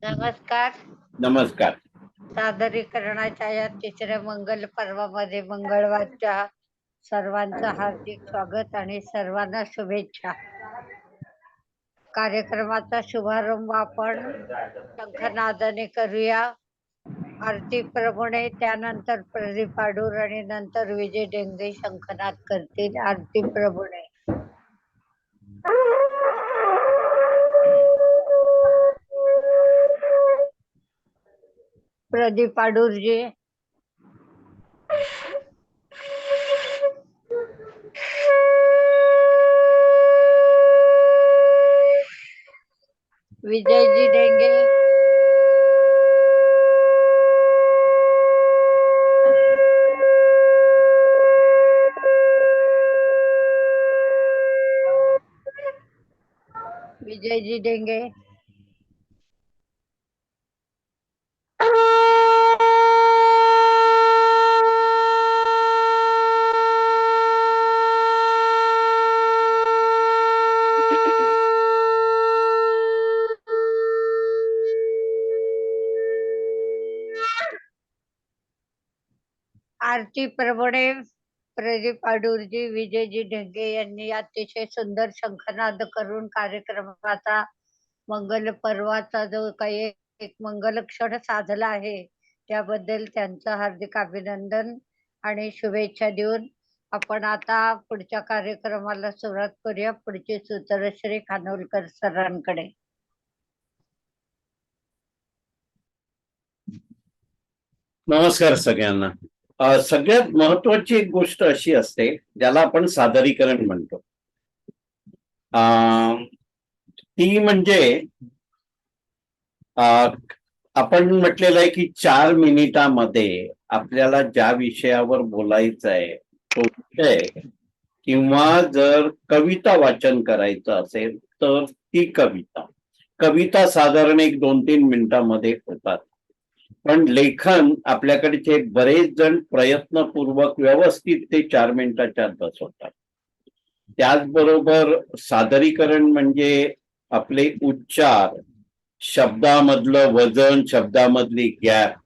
नमस्कार. नमस्कार. सादरीकरणाच्या या तिसऱ्या मंगल पर्वामध्ये मंगळवारच्या सर्वांचं हार्दिक स्वागत आणि सर्वांना शुभेच्छा. कार्यक्रमाचा शुभारंभ आपण शंखनादाने करूया. आरती प्रभुणे, त्यानंतर प्रदीप आडूर आणि नंतर विजय डेंगे शंखनाद करतील. आरती प्रभुणे. प्रदीप आडूरजी. विजयजी डेंगे. विजयजी डेंगे. आरती प्रभुणे, प्रदीप आडूरजी, विजयजी ढगे यांनी अतिशय सुंदर शंखनाद करून कार्यक्रमाचा मंगल पर्वाचा जो काही एक मंगल क्षण साधला आहे त्याबद्दल त्यांचं हार्दिक अभिनंदन आणि शुभेच्छा देऊन आपण आता पुढच्या कार्यक्रमाला सुरुवात करूया. पुढचे सूत्र श्री खानोलकर सरांकडे. नमस्कार सगळ्यांना. सगळ्यात महत्वाची एक गोष्ट अशी असते ज्याला आपण सादरीकरण म्हणतो. ती म्हणजे आपण म्हटलेलं आहे की 4 मिनिटामध्ये आपल्याला ज्या विषयावर बोलायचं आहे तो विषय किंवा जर कविता वाचन करायचं असेल तर ती कविता साधारण 1-2-3 मिनिटामध्ये होतात. पण लेखन आपल्याकडचे बरेच जण प्रयत्नपूर्वक व्यवस्थित ते 4 मिनिटाच्या आत बसवतात. त्याचबरोबर सादरीकरण म्हणजे आपले उच्चार, शब्दामधलं वजन, शब्दामधली गॅप,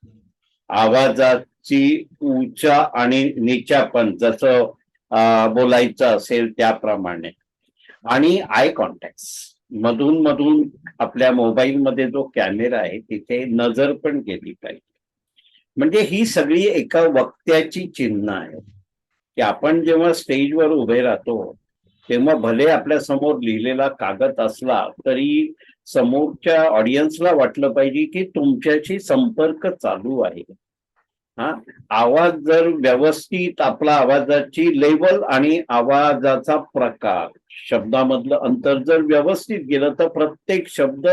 आवाजाची उंचा आणि नीचापण जसं बोलायचं असेल त्याप्रमाणे, आणि आय कॉन्टॅक्ट मधून मधून आपल्या मोबाईलमध्ये जो कॅमेरा आहे तिथे नजर पण गेली पाहिजे. म्हणजे ही सगळी एका वक्त्याची चिन्ह आहे की आपण जेव्हा स्टेजवर उभे राहतो तेव्हा भले आपल्या समोर लिहिलेला कागद असला तरी समोरच्या ऑडियन्सला वाटलं पाहिजे की तुमच्याशी संपर्क चालू आहे. आवाज जर व्यवस्थित, आपला आवाजाची लेवल आणि आवाजाचा प्रकार, शब्दामधलं अंतर जर व्यवस्थित गेलं तर प्रत्येक शब्द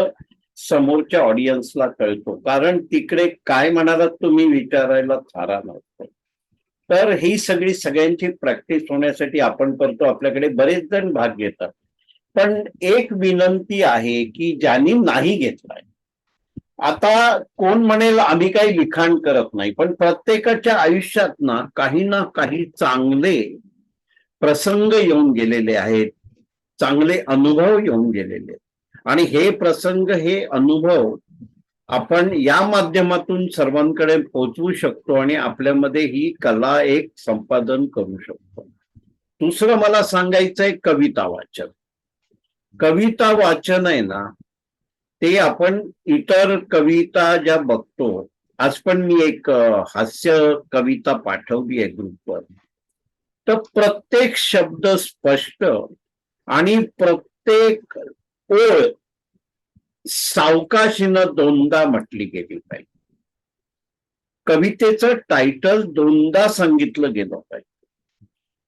समोरच्या ऑडियन्सला कळतो. कारण तिकडे काय म्हणालात तुम्ही विचारायला थारा नसतो. तर ही सगळी सगळ्यांची प्रॅक्टिस होण्यासाठी आपण करतो. आपल्याकडे बरेच जण भाग घेतात. पण एक विनंती आहे की ज्यांनी नाही घेतलाय, आता कोण म्हणेल आम्ही काही लिखाण करत नाही, पण प्रत्येकाच्या आयुष्यात ना काही चांगले प्रसंग येऊन गेलेले आहेत, चांगले अनुभव येऊन गेलेले, आणि हे प्रसंग, हे अनुभव आपण या माध्यमातून सर्वांकडे पोहोचवू शकतो आणि आपल्यामध्ये ही कला एक संपादन करू शकतो. दुसरं मला सांगायचंय कविता वाचन. कविता वाचन आहे ना, ते आपण इतर कविता ज्या बघतो, आज पण मी एक हास्य कविता पाठवली आहे ग्रुपवर, तर प्रत्येक शब्द स्पष्ट आणि प्रत्येक ओळ सावकाशीनं 2दा म्हटली गेली पाहिजे. कवितेचं टायटल 2दा सांगितलं गेलं पाहिजे.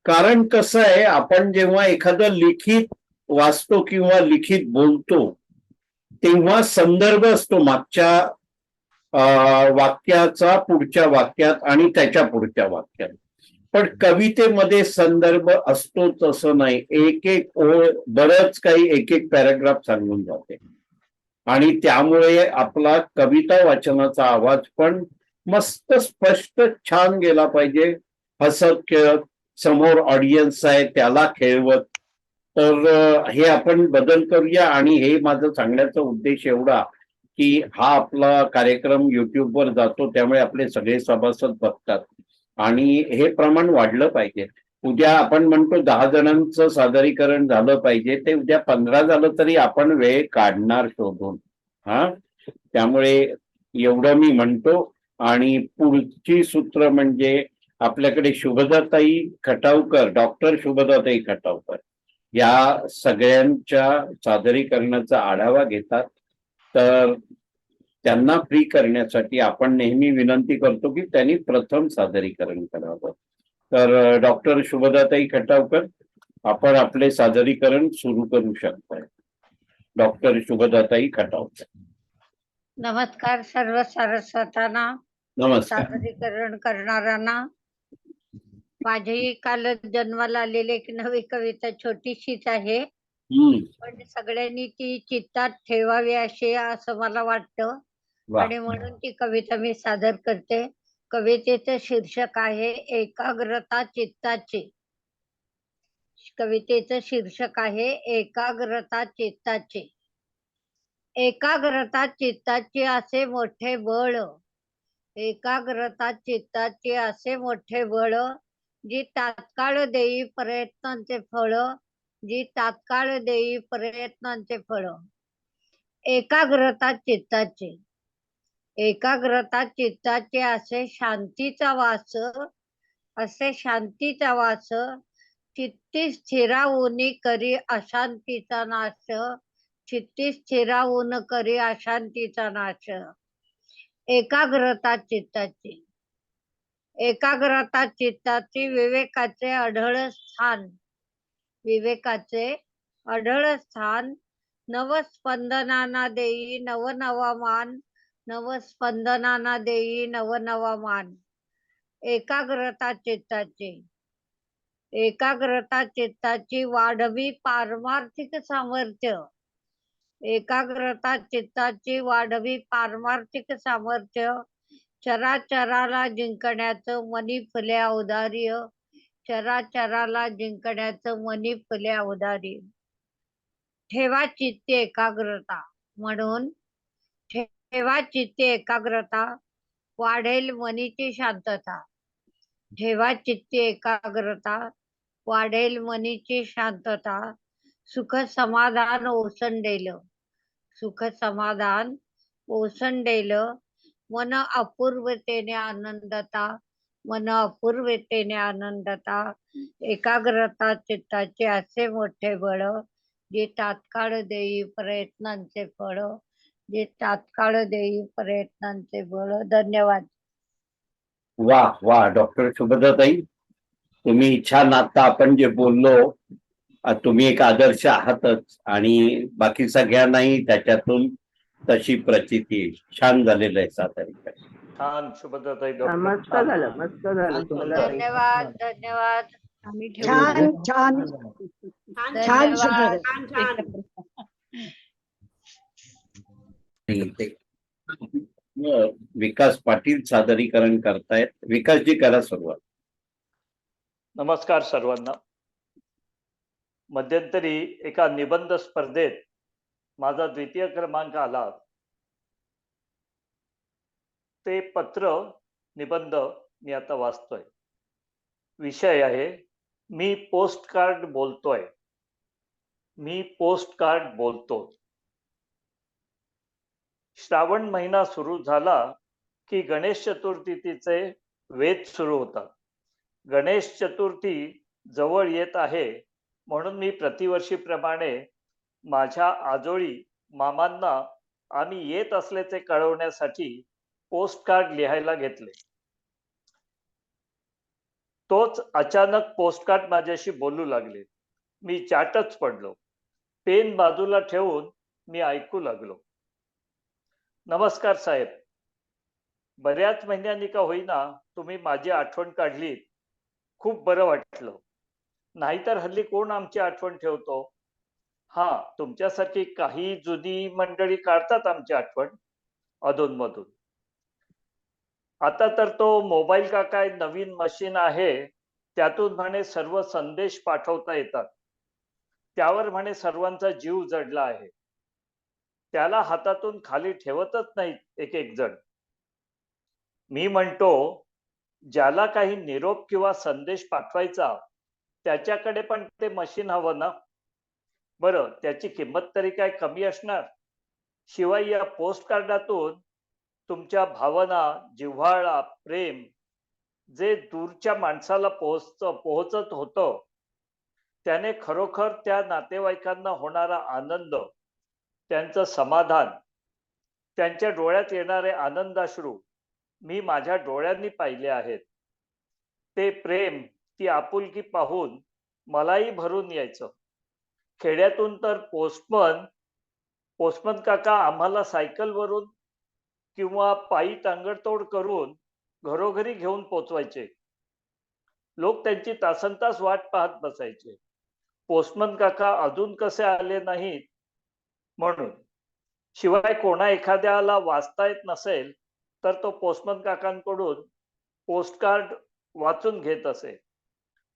कारण कसं आहे, आपण जेव्हा एखादं लिखित वाचतो किंवा लिखित बोलतो तेव्हा संदर्भ असतो मागच्या वाक्याचा पुढच्या वाक्यात आणि त्याच्या पुढच्या वाक्यात. पण कवितेमध्ये संदर्भ असतोच असं नाही. एक एक ओळ बरंच काही, एक एक पॅराग्राफ सांगून जाते, आणि त्यामुळे आपला कविता वाचनाचा आवाज पण मस्त स्पष्ट छान गेला पाहिजे, हसत खेळत, समोर ऑडियन्स आहे त्याला खेळवत. तर हे आपण बदल करूया. आणि हे माझं सांगण्याचा उद्देश एवढा की हा आपला कार्यक्रम युट्यूबवर जातो, त्यामुळे आपले सगळे सभासद बघतात आणि हे प्रमाण वाढलं पाहिजे. उद्या आपण म्हणतो 10 जणांचं सादरीकरण झालं पाहिजे, ते उद्या 15 झालं तरी आपण वेळ काढणार शोधून. हा, त्यामुळे एवढं मी म्हणतो. आणि पुढची सूत्र म्हणजे आपल्याकडे शुभदाताई खटावकर, डॉक्टर शुभदाताई खटावकर या सगळ्यांच्या सादरीकरणाचा आढावा घेतात. तर त्यांना फ्री करण्यासाठी आपण नेहमी विनंती करतो की त्यांनी प्रथम सादरीकरण करावं. तर डॉक्टर शुभदाताई खटावकर, आपण आपले सादरीकरण सुरू करू शकताय. डॉक्टर शुभदाताई खटावकर. नमस्कार सर्व सारस्वतांना, नमस्कार. सादरीकरण करणाऱ्यांना. माझी काल जन्माला आलेली एक नवी कविता छोटीशीच आहे, पण सगळ्यांनी ती चित्तात ठेवावी अशी असं मला वाटतं. वा. आणि म्हणून ती कविता मी सादर करते. कवितेचं शीर्षक आहे एकाग्रता चित्ताची. कवितेचं शीर्षक आहे एकाग्रता चित्ताची. एकाग्रता चित्ताची असे मोठे बळ, एकाग्रता चित्ताची असे मोठे बळ, जी तात्काळ देई प्रयत्नांचे फळ, जी तात्काळ देई प्रयत्नांचे फळ. एकाग्रता चित्ताची, एकाग्रता चित्ताची असे शांतीचा वास, असे शांतीचा वास, चित्ती स्थिरावूनी करी अशांतीचा नाश, चित्ती स्थिरावून करी अशांतीचा नाश. एकाग्रता चित्ताची, एकाग्रता चित्ताची विवेकाचे अढळ स्थान, विवेकाचे अढळ स्थान, नवस्पंदनांना देई नवनवा मान, नवस्पंदनांना देई नवनवा मान. एकाग्रता चित्ताची, एकाग्रता चित्ताची वाढवी पारमार्थिक सामर्थ्य, एकाग्रता चित्ताची वाढवी पारमार्थिक सामर्थ्य, चराचराला जिंकण्याचं मनी फुले औदार्य, चराचराला जिंकण्याचं मनी फुले औदार्य. ठेवा चित्ती एकाग्रता, म्हणून ठेवा चित्ती एकाग्रता, वाढेल मनीची शांतता. ठेवा चित्ती एकाग्रता, वाढेल मनीची शांतता. सुख समाधान ओसंडेल, सुख समाधान ओसंडेल, मन अपूर्वतेने आनंदता, मन अपूर्वतेने आनंदता. एकाग्रता चित्ताचे असे मोठे बळ, जे तात्काळ देई प्रयत्नांचे फळ, जे तात्काळ देई प्रयत्नांचे बळ. धन्यवाद. वा वा. डॉक्टर शुभदाताई, तुम्ही छान. आता आपण जे बोललो, तुम्ही एक आदर्श आहातच आणि बाकी सगळ्यांनाही त्याच्यातून तशी प्रचिती येईल. छान झालेलं आहे सादरीकरण. छान शुभदाताई. मस्त झालं, मस्त झालं. धन्यवाद, धन्यवाद. छान छान छान धन्यवाद. विकास पाटील सादरीकरण करतायत. विकासजी, करा सुरुवात. नमस्कार सर्वांना. मध्यंतरी एका निबंध स्पर्धेत माझा द्वितीय क्रमांक आला. ते पत्र निबंध मी आता वाचतोय. विषय आहे मी पोस्ट कार्ड बोलतोय. मी पोस्ट कार्ड बोलतो. श्रावण महिना सुरू झाला की गणेश चतुर्थीचे वेध सुरू होतात. गणेश चतुर्थी जवळ येत आहे म्हणून मी प्रतिवर्षीप्रमाणे माझ्या आजोळी मामांना आम्ही येत असल्याचे कळवण्यासाठी पोस्ट कार्ड लिहायला घेतले. तोच अचानक पोस्ट कार्ड माझ्याशी बोलू लागले. मी चाटच पडलो. पेन बाजूला ठेवून मी ऐकू लागलो. नमस्कार साहेब, बऱ्याच महिन्यांनी का होईना तुम्ही माझी आठवण काढली. खूप बरं वाटलं. नाहीतर हल्ली कोण आमची आठवण ठेवतो. हा, तुमच्यासारखी काही जुनी मंडळी काढतात आमची आठवण अधूनमधून. आता तर तो मोबाईल का काय नवीन मशीन आहे, त्यातून म्हणे सर्व संदेश पाठवता येतात. त्यावर म्हणे सर्वांचा जीव जडला आहे. त्याला हातातून खाली ठेवतच नाहीत एक एक जण. मी म्हणतो, ज्याला काही निरोप किंवा संदेश पाठवायचा त्याच्याकडे पण ते मशीन हवं ना. बरं, त्याची किंमत तरी काय कमी असणार? शिवाय या पोस्ट कार्डातून तुमच्या भावना, जिव्हाळा, प्रेम जे दूरच्या माणसाला पोहोचत होतं, त्याने खरोखर त्या नातेवाईकांना होणारा आनंद, त्यांचं समाधान, त्यांच्या डोळ्यात येणारे आनंदाश्रू मी माझ्या डोळ्यांनी पाहिले आहेत. ते प्रेम, ती आपुलकी पाहून मलाही भरून यायचं. खेड्यातून तर पोस्टमन काका आम्हाला सायकलवरून किंवा पायी तांगडतोड करून घरोघरी घेऊन पोचवायचे. लोक त्यांची तासनतास वाट पाहत बसायचे, पोस्टमन काका अजून कसे आले नाहीत म्हणून. शिवाय कोणा एखाद्याला वाचता येत नसेल तर तो पोस्टमन काकांकडून पोस्टकार्ड वाचून घेत असे.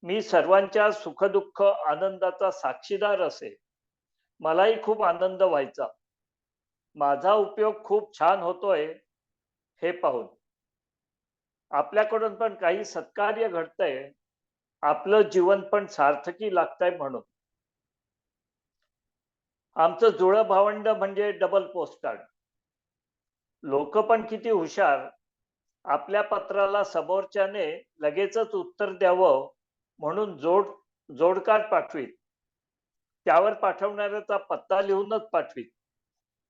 मी सर्वांच्या सुखदुःख आनंदाचा साक्षीदार असे. मलाही खूप आनंद व्हायचा. माझा उपयोग खूप छान होतोय हे पाहून. आपल्याकडून पण काही सत्कार्य घडतंय, आपलं जीवन पण सार्थकी लागतंय म्हणून. आमचं जुळं भावंड म्हणजे डबल पोस्टकार्ड. लोक पण किती हुशार. आपल्या पत्राला समोरच्याने लगेचच उत्तर द्यावं म्हणून जोडकार्ड पाठवीत. त्यावर पाठवणाऱ्याचा पत्ता लिहूनच पाठवीत.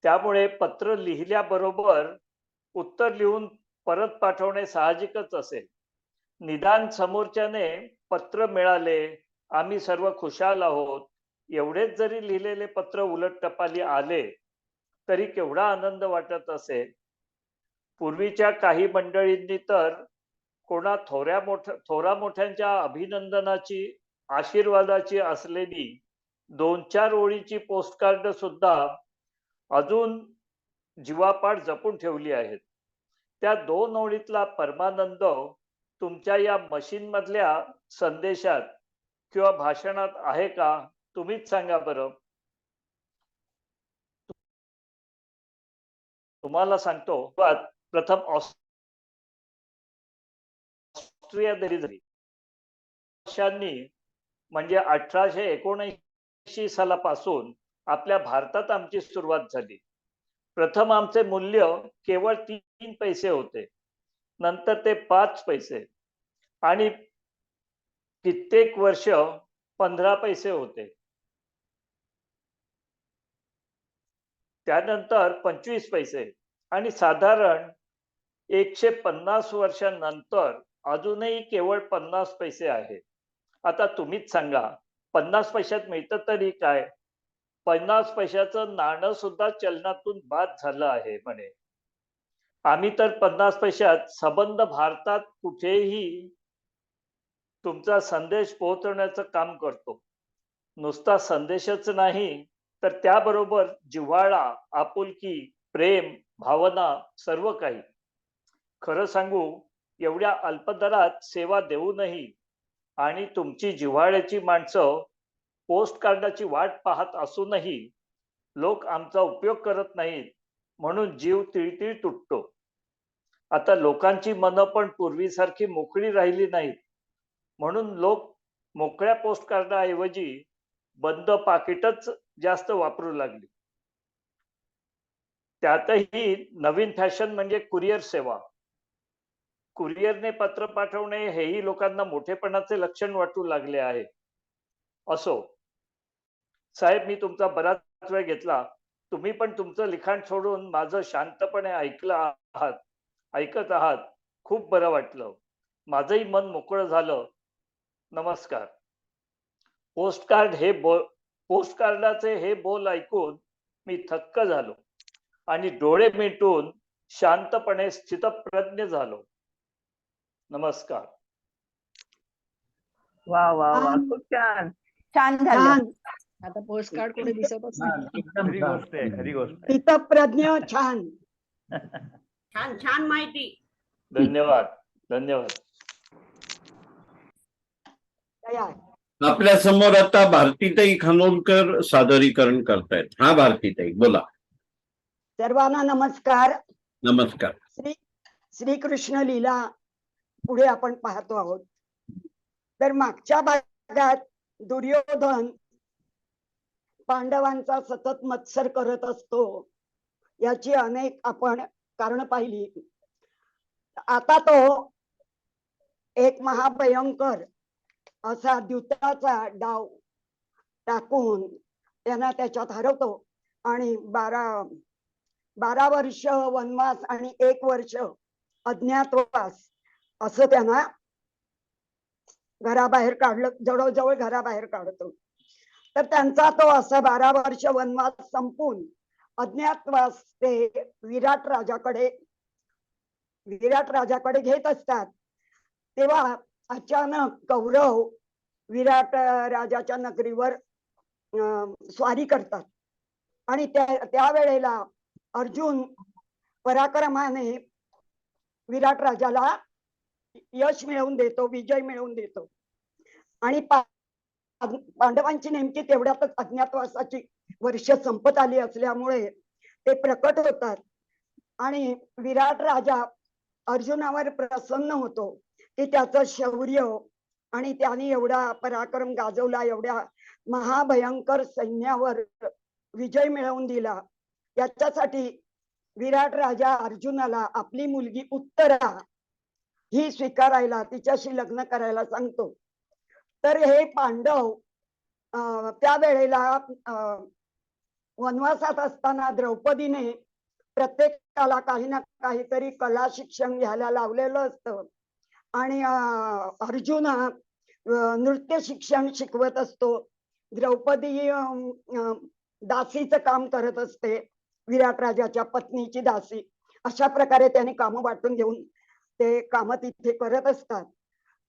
त्यामुळे पत्र लिहिल्याबरोबर उत्तर लिहून परत पाठवणे साहजिकच असेल. निदान समोरच्याने पत्र मिळाले, आम्ही सर्व खुशाल आहोत, एवढेच जरी लिहिलेले पत्र उलट टपाली आले तरी केवढा आनंद वाटत असेल. पूर्वीच्या काही मंडळींनी तर कोणा थोरा मोठ्यांच्या अभिनंदनाची, आशीर्वादाची असलेली 2-4 ओळीची पोस्टकार्ड सुद्धा अजून जीवापाड जपून ठेवली आहेत. त्या 2 ओळीतला परमानंद तुमच्या या मशीन मधल्या संदेशात किंवा भाषणात आहे का? तुम्हीच सांगा बरं. तुम्हाला सांगतो, प्रथम ऑस्ट्रिया देशांनी म्हणजे 1879 सालापासून आपल्या भारतात आमची सुरुवात झाली. प्रथम आमचे मूल्य केवळ 3 पैसे होते, नंतर ते 5 पैसे आणि कित्येक वर्ष 15 पैसे होते. त्यानंतर 25 पैसे आणि साधारण 150 वर्षांनंतर अजूनही केवळ 50 पैसे आहे. आता तुम्हीच सांगा, 50 पैशात मिळतं तरी काय? 50 पैशाचं नाणं सुद्धा चलनातून बाद झालं आहे म्हणे. आम्ही तर 50 पैशात संबंध भारतात कुठेही तुमचा संदेश पोहोचवण्याचं काम करतो. नुसता संदेशच नाही तर त्याबरोबर जिव्हाळा, आपुलकी, प्रेम, भावना सर्व काही. खरं सांगू, एवढ्या अल्पदरात सेवा देऊनही आणि तुमची जिव्हाळ्याची माणसं पोस्ट कार्डाची वाट पाहत असूनही लोक आमचा उपयोग करत नाहीत म्हणून जीव तिळतिळ तुटतो. आता लोकांची मनं पण पूर्वीसारखी मोकळी राहिली नाहीत म्हणून लोक मोकळ्या पोस्ट कार्डाऐवजी बंद पाकिटच जास्त वापरू लागली. त्यातही नवीन फॅशन म्हणजे कुरिअर सेवा. कुरिअरने पत्र पाठवणे हेही लोकांना मोठेपणाचे लक्षण वाटू लागले आहे. असो साहेब, मी तुमचा बराच वेळ घेतला. तुम्ही पण तुमचं लिखाण सोडून माझं शांतपणे ऐकत आहात. खूप बरं वाटलं. माझंही मन मोकळं झालं. नमस्कार. पोस्ट कार्डाचे हे बोल ऐकून मी थक्क झालो आणि डोळे मिटून शांतपणे स्थितप्रज्ञ झालो. नमस्कार. वा वा वा, खूप छान. छान झालं. आता पोस्ट कार्ड कुठे दिसतच नाही. एकदम खरी गोष्ट आहे, खरी गोष्ट आहे. स्थितप्रज्ञ. छान छान छान माहिती. धन्यवाद. धन्यवाद. तयार. आपल्या समोर आता भारतीताई खानोलकर सादरीकरण करतायत. हा भारतीताई बोला. सर्वांना नमस्कार. नमस्कार. श्रीकृष्ण लीला पुढे आपण पाहतो आहोत. तर मागच्या भागात दुर्योधन पांडवांचा सतत मत्सर करत असतो याची अनेक आपण कारण पाहिली. आता तो एक महाभयंकर असा द्यूताचा डाव टाकून त्यांना त्याच्यात हरवतो आणि 12 वर्ष वनवास आणि 1 वर्ष अज्ञातवास असं त्यांना घराबाहेर काढलं, जवळजवळ घराबाहेर काढतो. तर त्यांचा तो असा 12 वर्ष वनवास संपून अज्ञातवास ते विराट राजाकडे घेत असतात. तेव्हा अचानक कौरव विराट राजाच्या नगरीवर स्वारी करतात आणि त्यावेळेला अर्जुन पराक्रमाने विराट राजाला यश मिळवून देतो, विजय मिळवून देतो. आणि पांडवांची नेमकी तेवढ्यातच अज्ञातवासाची वर्ष संपत आली असल्यामुळे ते प्रकट होतात आणि विराट राजा अर्जुनावर प्रसन्न होतो की त्याचं शौर्य आणि त्याने एवढा पराक्रम गाजवला, एवढ्या महाभयंकर सैन्यावर विजय मिळवून दिला. याच्यासाठी विराट राजा अर्जुनाला आपली मुलगी उत्तरा ही स्वीकारायला, तिच्याशी लग्न करायला सांगतो. तर हे पांडव त्यावेळेला वनवासात असताना द्रौपदीने प्रत्येकाला काही ना काहीतरी कला शिक्षण घ्यायला लावलेलं असतं आणि अर्जुन नृत्य शिक्षण शिकवत असतो. द्रौपदी दासीचं काम करत असते, विराट राजाच्या पत्नीची दासी. अशा प्रकारे त्याने कामं वाटून घेऊन ते काम तिथे करत असतात.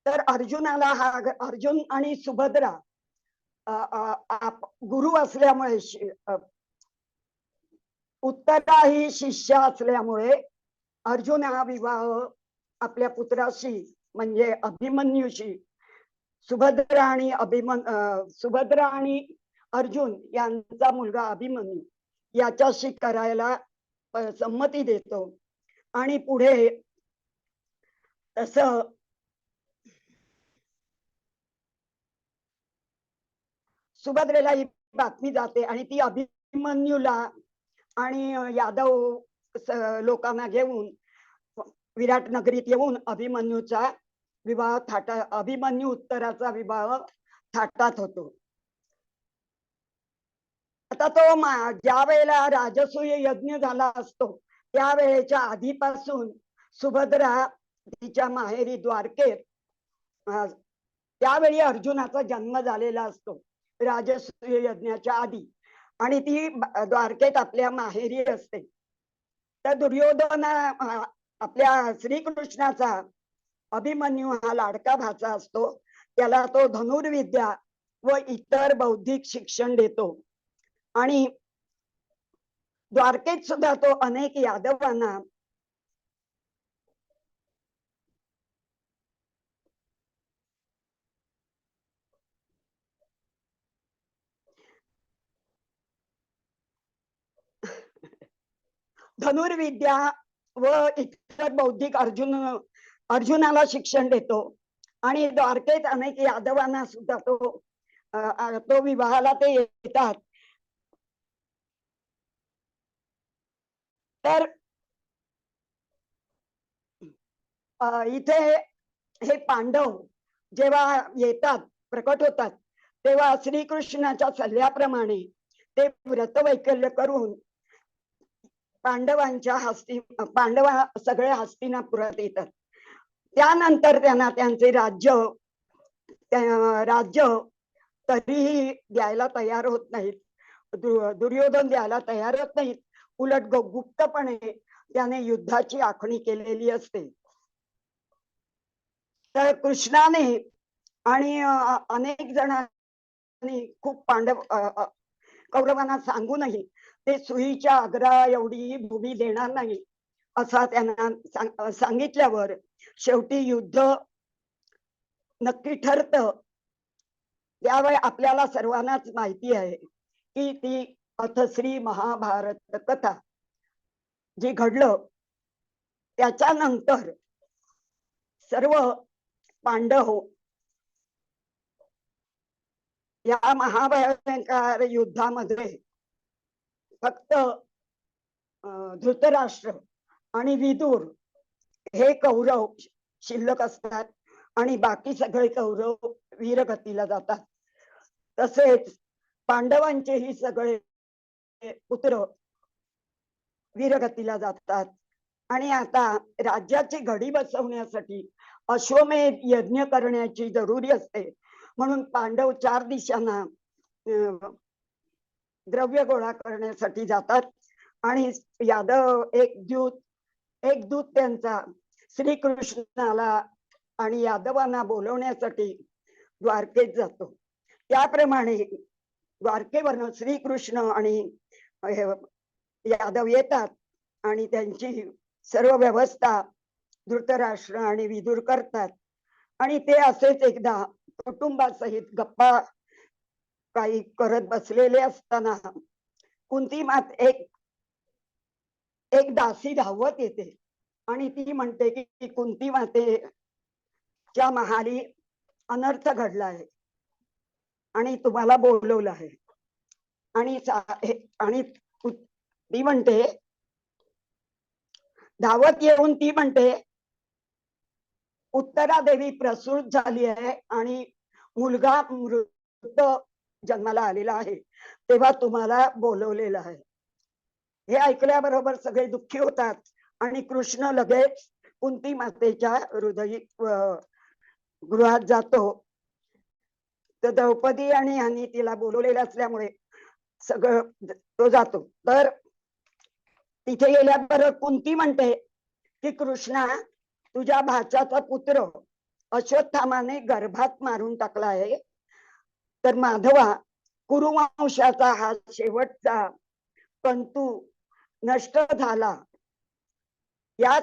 तर अर्जुनाला अर्जुन आणि सुभद्रा गुरु असल्यामुळे, उत्तरा ही शिष्य असल्यामुळे अर्जुन हा विवाह आपल्या पुत्राशी म्हणजे अभिमन्यूशी, सुभद्रा आणि अर्जुन यांचा मुलगा अभिमन्यू याच्याशी करायला संमती देतो. आणि पुढे तसं सुभद्रेला ही बातमी जाते आणि ती अभिमन्यूला आणि यादव लोकांना घेऊन विराट नगरीत येऊन अभिमन्यूचा विवाह अभिमन्यू उत्तराचा विवाह थाटात होतो. आता तो ज्या वेळेला राजसूय यज्ञ झाला असतो त्यावेळेच्या आधीपासून सुभद्रा तिच्या माहेरी द्वारकेत, त्यावेळी अर्जुनाचा जन्म झालेला असतो राजसूय यज्ञाच्या आधी, आणि ती द्वारकेत आपल्या माहेरी असते. तर दुर्योधन आपल्या श्रीकृष्णाचा अभिमन्यू हा लाडका भाचा असतो. त्याला तो धनुर्विद्या व इतर बौद्धिक शिक्षण देतो आणि द्वारकेत सुद्धा तो अनेक यादवांना धनुर्विद्या व इतर बौद्धिक अर्जुनाला शिक्षण देतो आणि द्वारकेत अनेक यादवांना सुद्धा तो विवाहाला ते येतात. तर इथे हे पांडव जेव्हा येतात, प्रकट होतात, तेव्हा श्रीकृष्णाच्या सल्ल्याप्रमाणे ते व्रतवैकल्य करून पांडव सगळे हस्तिनापुरात येतात. त्यानंतर त्यांना त्यांचे राज्य तरीही द्यायला तयार होत नाहीत. दुर्योधन द्यायला तयार होत नाहीत. उलट गुप्तपणे त्याने युद्धाची आखणी केलेली असते. तर कृष्णाने आणि अनेक जणांनी खूप कौरवांना सांगूनही ते सुईच्या अग्रा एवढी भूमी देणार नाही असा त्यांना सांगितल्यावर शेवटी युद्ध नक्की ठरतं. त्यावेळी आपल्याला सर्वांनाच माहिती आहे की ती अथश्री महाभारत कथा. जे घडलं त्याच्यानंतर सर्व पांडव या महाभयंकर युद्धामध्ये फक्त धृतराष्ट्र आणि विदुर हे कौरव शिल्लक असतात आणि बाकी सगळे कौरव वीरगतीला जातात. तसेच पांडवांचेही सगळे पुत्र वीरगतीला जातात. आणि आता राज्याची घडी बसवण्यासाठी अश्वमेध यज्ञ करण्याची जरुरी असते, म्हणून पांडव 4 दिशांना द्रव्य गोळा करण्यासाठी जातात. आणि यादव एक दूत त्यांचा श्रीकृष्णाला आणि यादवांना बोलवण्यासाठी द्वारकेत जातो. त्याप्रमाणे द्वारकेवरनं श्रीकृष्ण आणि यादव येतात आणि त्यांची सर्व व्यवस्था धृतराष्ट्र आणि विदुर करतात. आणि ते असेच एकदा कुटुंबासहित गप्पा काही करत बसलेले असताना कुंती मात एक दासी धावत येते आणि ती म्हणते की कुंती मातेच्या महाली अनर्थ घडला आहे आणि तुम्हाला बोलवलं आहे. आणि ती म्हणते, धावत येऊन ती म्हणते, उत्तरादेवी प्रसूत झाली आहे आणि मुलगा मृत जन्माला आलेला आहे, तेव्हा तुम्हाला बोलवलेलं आहे. हे ऐकल्याबरोबर सगळे दुःखी होतात आणि कृष्ण लगेच कुंती मातेच्या हृदयी गृहात जातो. तर द्रौपदी आणि ह्यांनी तिला बोलवलेलं असल्यामुळे सगळं तो जातो. तर तिथे गेल्याबरोबर कुंती म्हणते की कृष्णा, तुझ्या भाच्याचा पुत्र अश्वत्थामाने गर्भात मारून टाकला आहे. तर माधवा, कुरुवंशाचा हा शेवटचा कंतू नष्ट झाला. या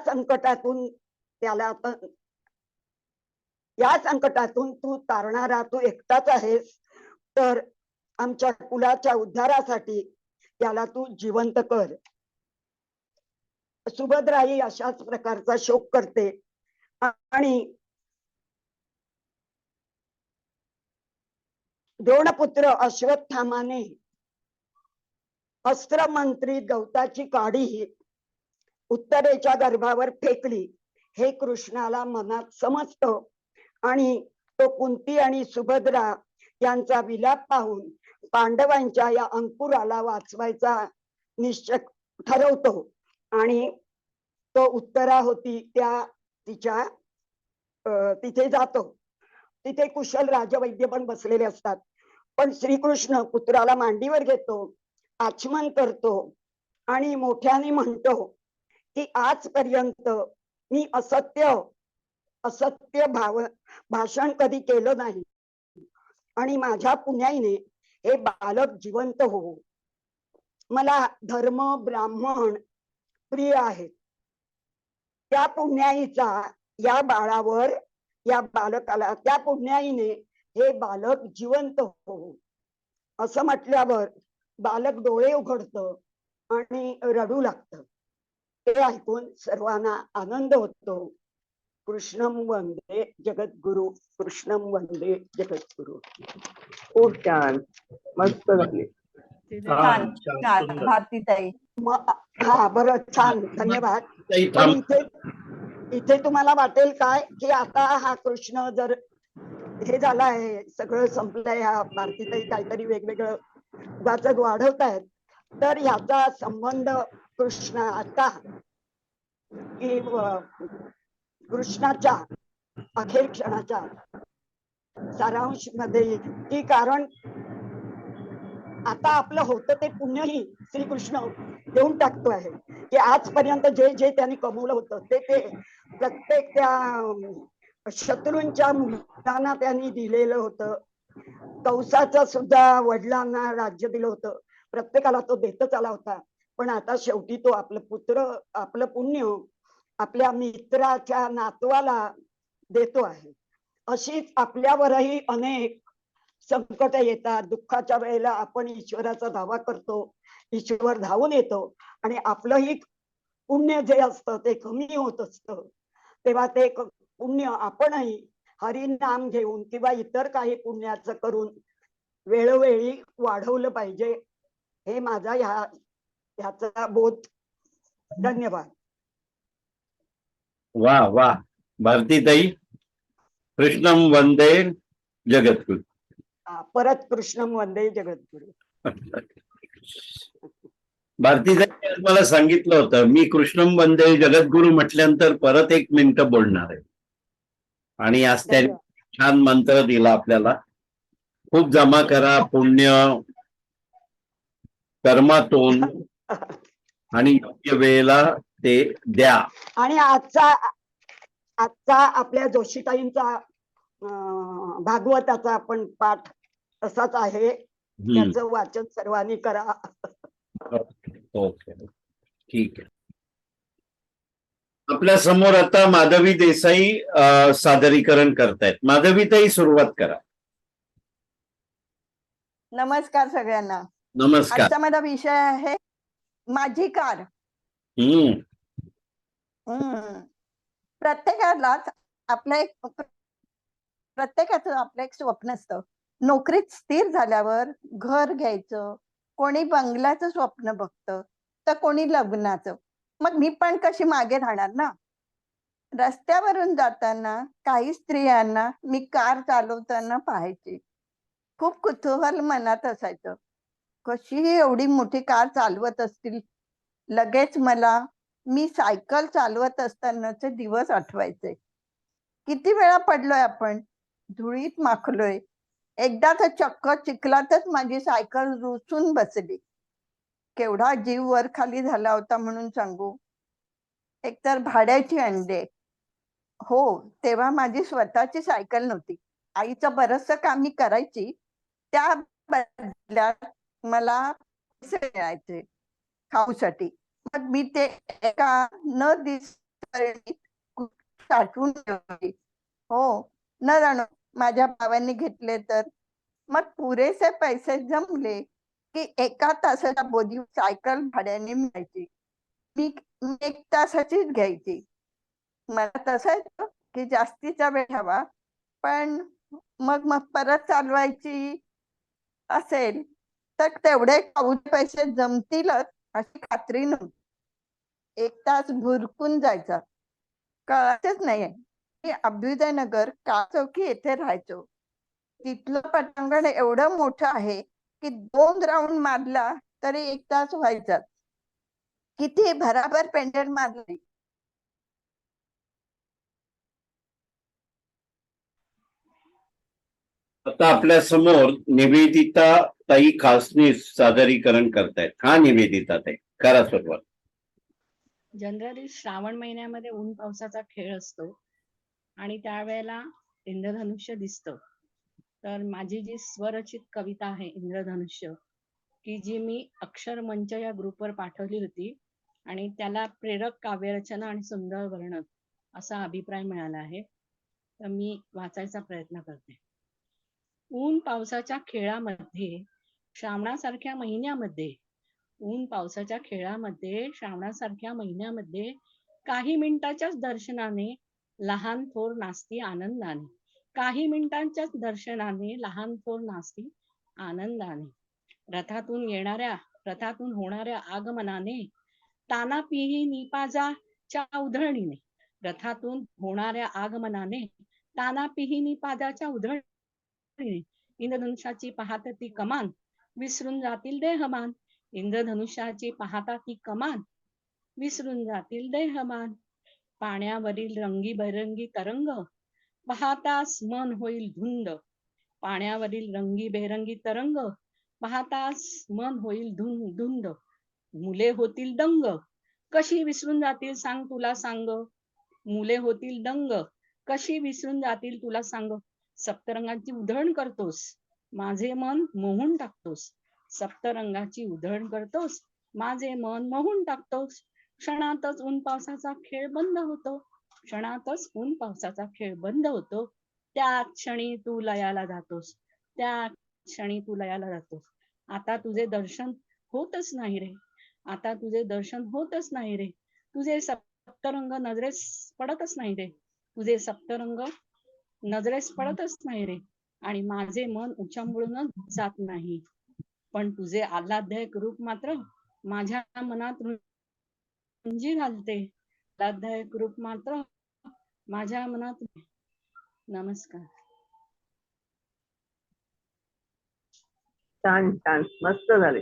संकटातून तू तारणारा तू एकटाच आहेस. तर आमच्या कुलाच्या उद्धारासाठी त्याला तू जिवंत कर. सुभद्राई अशाच प्रकारचा शोक करते आणि द्रोणपुत्र अश्वत्थामाने अस्त्रमंत्री गवताची काडी उत्तरेच्या गर्भावर फेकली हे कृष्णाला मनात समजतं आणि तो कुंती आणि सुभद्रा यांचा विलाप पाहून पांडवांच्या या अंकुराला वाचवायचा निश्चय ठरवतो. आणि तो उत्तरा होती त्या तिथे जातो. तिथे कुशल राजवैद्य पण बसलेले असतात. पण श्रीकृष्ण पुत्राला मांडीवर घेतो, आचमन करतो आणि मोठ्याने म्हणतो की आजपर्यंत मी असत्य भाषण कधी केलं नाही आणि माझ्या पुण्याईने हे बालक जिवंत हो. मला धर्म ब्राह्मण प्रिय आहेत. त्या पुण्याईचा या बालकाला त्या पुण्याईने हे बालक जिवंत हो असं म्हटल्यावर बालक डोळे उघडतं आणि रडू लागतं. ते ऐकून सर्वांना आनंद होतो. कृष्णम वंदे जगद्गुरु, कृष्णम वंदे जगद्गुरु. खूप छान, मस्त झाली. छान छान भारतीताई. हा बरं, छान, धन्यवाद. पण इथे तुम्हाला वाटेल काय की आता हा कृष्ण जर हे झाला आहे, सगळं संपलंय, ह्या भारतीताई काहीतरी वेगवेगळं वाचक वाढवतायत, तर ह्याचा संबंध कृष्ण आता की कृष्णाच्या अखेर क्षणाच्या सारांश मध्ये, की कारण आता आपलं होतं ते पुण्यही श्रीकृष्ण देऊन टाकतो आहे की आजपर्यंत जे जे त्यांनी कमवलं होतं ते प्रत्येक त्या शत्रूंच्या मुलांना त्यांनी दिलेलं होतं. कंसाचा सुद्धा वडिलांना राज्य दिलं होतं. प्रत्येकाला तो देतच आला होता. पण आता शेवटी तो आपलं पुण्य आपल्या मित्राच्या नातवाला देतो आहे. अशीच आपल्यावरही अनेक संकट येतात. दुःखाच्या वेळेला आपण ईश्वराचा धावा करतो, ईश्वर धावून येतो आणि आपलंही पुण्य जे असतं ते कमी होत असतं, तेव्हा ते पुण्य आपणही हरिनाम घेऊन किंवा इतर काही पुण्याचं करून वेळोवेळी वाढवलं पाहिजे. हे माझा ह्याचा बोध. धन्यवाद. वा वा. भारतीताई, कृष्णम वंदे जगद्गुरु. परत कृष्णम वंदे जगद्गुरु. भारतीताई मला सांगितलं होतं, मी कृष्णम वंदे जगद्गुरु म्हटल्यानंतर परत 1 मिनिट बोलणार आहे. आणि आज त्यांनी छान मंत्र दिला आपल्याला. खूप जमा करा पुण्य कर्मातून आणि योग्य वेळेला ते द्या. आणि आजचा आपल्या जोशीताईंचा भागवताचा आपण पाठ तसाच आहे. त्याचं वाचन सर्वांनी करा. ओके, ठीक आहे. आपल्या समोर आता माधवी देसाई सादरीकरण करतायत. माधवीताई, सुरुवात करा. नमस्कार सगळ्यांना. नमस्कार. आजचा माझा विषय आहे माझी कार. प्रत्येकालाच प्रत्येकाचं आपलं एक स्वप्न असतं. नोकरीत स्थिर झाल्यावर घर घ्यायचं, कोणी बंगल्याचं स्वप्न बघतं, तर कोणी लग्नाचं. मग मी पण कशी मागे राहणार ना. रस्त्यावरून जाताना काही स्त्रियांना मी कार चालवताना पाहायची. खूप कुतूहल मनात असायचं, कशी एवढी मोठी कार चालवत असतील. लगेच मला मी सायकल चालवत असतानाचे दिवस आठवायचे. किती वेळा पडलोय आपण, धुळीत माखलोय. एकदा तर चक्क चिखलातच माझी सायकल रुसून बसली. केवढा जीव वर खाली झाला होता म्हणून सांगू. एकतर भाड्याची आणले. हो, तेव्हा माझी स्वतःची सायकल नव्हती. आईचं बरचसं काम मी करायची, त्या बदल्यात मला पैसे मिळायचे खाऊसाठी. मग मी ते एका न साठवून ठेवली. हो, न जाणो माझ्या भावांनी घेतले तर. मग पुरेसे पैसे जमले की 1 तासाच्या बोधी सायकल भाड्याने मिळायची. मी 1 तासाचीच घ्यायची. मला तसं येतं की जास्तीचा वेळ हवा, पण मग परत चालवायची असेल तर तेवढे खाऊचे पैसे जमतीलच अशी खात्री नव्हती. 1 तास भुरकून जायचा, कळतच नाहीये. मी अभ्युदयनगर चौकी येथे राहायचो. तिथलं पटांगण एवढं मोठं आहे की 2 राऊंड मारला तरी 1 तास व्हायचा. किती भराभर पेंडल मारली. आता आपल्या समोर निवेदिता ताई खासनी सादरीकरण करतायत. हा, निवेदिता ताई, करा सुरुवात. जनरली श्रावण महिन्यामध्ये ऊन पावसाचा खेळ असतो आणि त्यावेळेला इंद्रधनुष्य दिसतं. तर माझी जी स्वरचित कविता आहे इंद्रधनुष्य, की जी मी अक्षर मंच या ग्रुपवर पाठवली होती आणि त्याला प्रेरक काव्यरचना आणि सुंदर वर्णन असा अभिप्राय मिळाला आहे. तर मी वाचायचा प्रयत्न करते. ऊन पावसाच्या खेळामध्ये श्रावणासारख्या महिन्यामध्ये, ऊन पावसाच्या खेळामध्ये श्रावणासारख्या महिन्यामध्ये काही मिनिटाच्याच दर्शनाने लहान थोर नाचती आनंदाने. काही मिनिटांच्याच दर्शनाने लहान थोर नाचती आनंदाने. रथातून होणाऱ्या आगमनाने ताना पिही निपाजाच्या उधळणीने. रथातून होणाऱ्या आगमनाने ताना पिही निपाजाच्या उधळणीने. इंद्रधनुष्याची पाहत ती कमान विसरून जातील देहमान. इंद्रधनुष्याची पाहता ती कमान विसरून जातील देहमान. पाण्यावरील रंगीबेरंगी तरंग पाहताच मन होईल धुंद. पाण्यावरील रंगीबेरंगी तरंग पाहताच मन होईल धुंद. मुले होतील दंग, कशी विसरून जातील सांग तुला सांग. मुले होतील दंग, कशी विसरून जातील तुला सांग. सप्तरंगाची उधळण करतोस, माझे मन मोहून टाकतोस. सप्तरंगाची उधळण करतोस, माझे मन मोहून टाकतोस. क्षणातच ऊन पावसाचा खेळ बंद होतो. क्षणातच ऊन पावसाचा खेळ बंद होतो. त्या क्षणी तू लयाला जातोस. त्या क्षणी तू लयाला जातोस. आता तुझे दर्शन होतच नाही रे. आता तुझे दर्शन होतच नाही रे. तुझे सप्तरंग नजरेस पडतच नाही रे, तुझे सप्तरंग नजरेस पडतच नाही रे, आणि माझे मन उच्चांबळूनच जात नाही. पण तुझे आल्हाददायक रूप मात्र माझ्या मनात रुंजी घालते. आल्हाददायक रूप मात्र माझ्या मनात. नमस्कार. छान छान मस्त झाले.